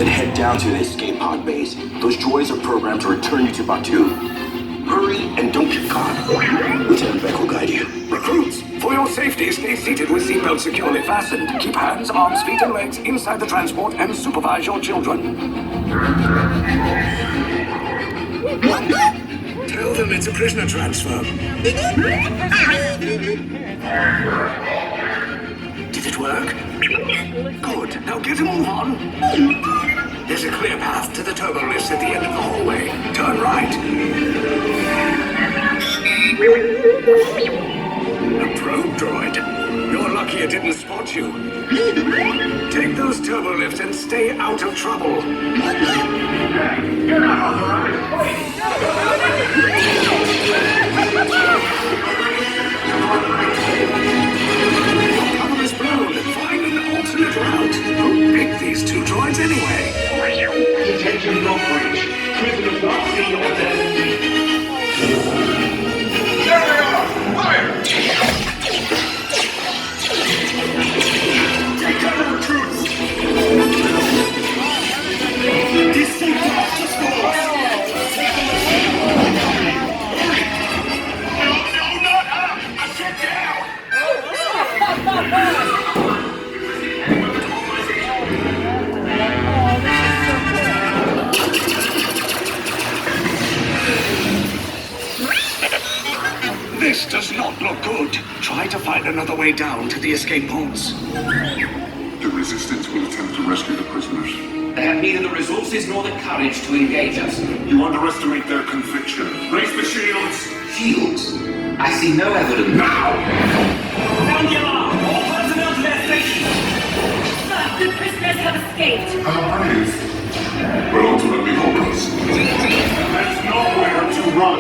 Then head down to the escape pod base. Those droids are programmed to return you to Batuu. Hurry and don't get caught. Lieutenant Beck will guide you. Recruits, for your safety, stay seated with seatbelts securely fastened. Keep hands, arms, feet, and legs inside the transport and supervise your children. Tell them it's a prisoner transfer. Did it work? Good. Now get a move on. There's a clear path to the turbo lifts at the end of the hallway. Turn right. A probe droid. You're lucky it didn't spot you. Take those turbo lifts and stay out of trouble. Get out, cover is blown. Find an alternate route. Who picked these two droids anyway? Detention no breach. Prisoners not seen or dead. There they are! Fire! Take cover, recruits! This thing just for us! No, not up! I said down! This does not look good. Try to find another way down to the escape pods. The Resistance will attempt to rescue the prisoners. They have neither the resources nor the courage to engage us. You underestimate their conviction. Raise the shields! Shields? I see no evidence. Now! Sound the alarm! All personnel to their stations! Sir, the prisoners have escaped. How brave. But ultimately hopeless. There's nowhere to run.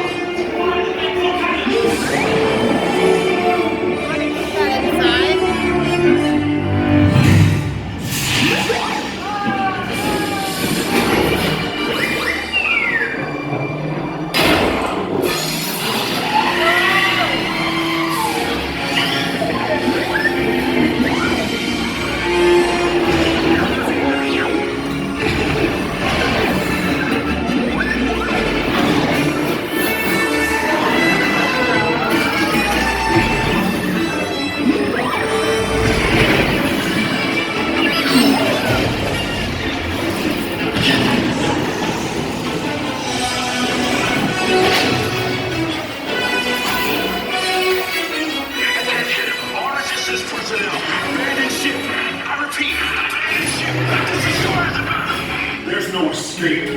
There's no escape. You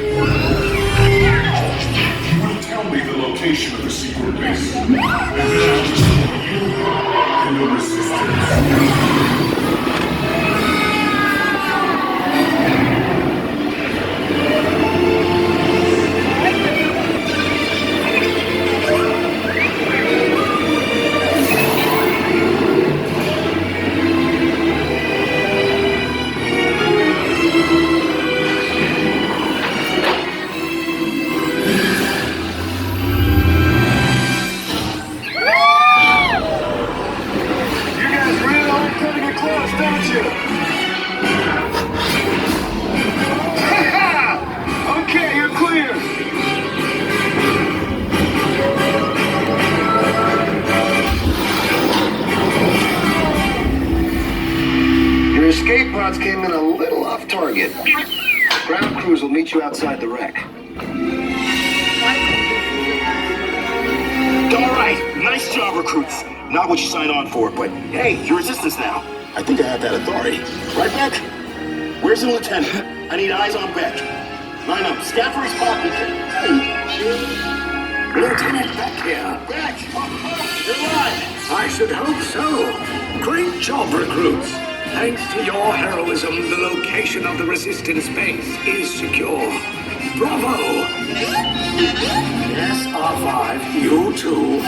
will tell me the location of the secret base. And then I'll destroy you and the Resistance. Escape pods came in a little off target. Ground crews will meet you outside the wreck. All right, nice job, recruits. Not what you signed on for, but hey, you're Resistance now. I think I have that authority. Right, Beck? Where's the lieutenant? I need eyes on Beck. Line up. Scaffold's pocket. Lieutenant Beck here. Beck! You're alive! I should hope so. Great job, recruits. Thanks to your heroism, the location of the Resistance base is secure. Bravo! Yes, R5, you too.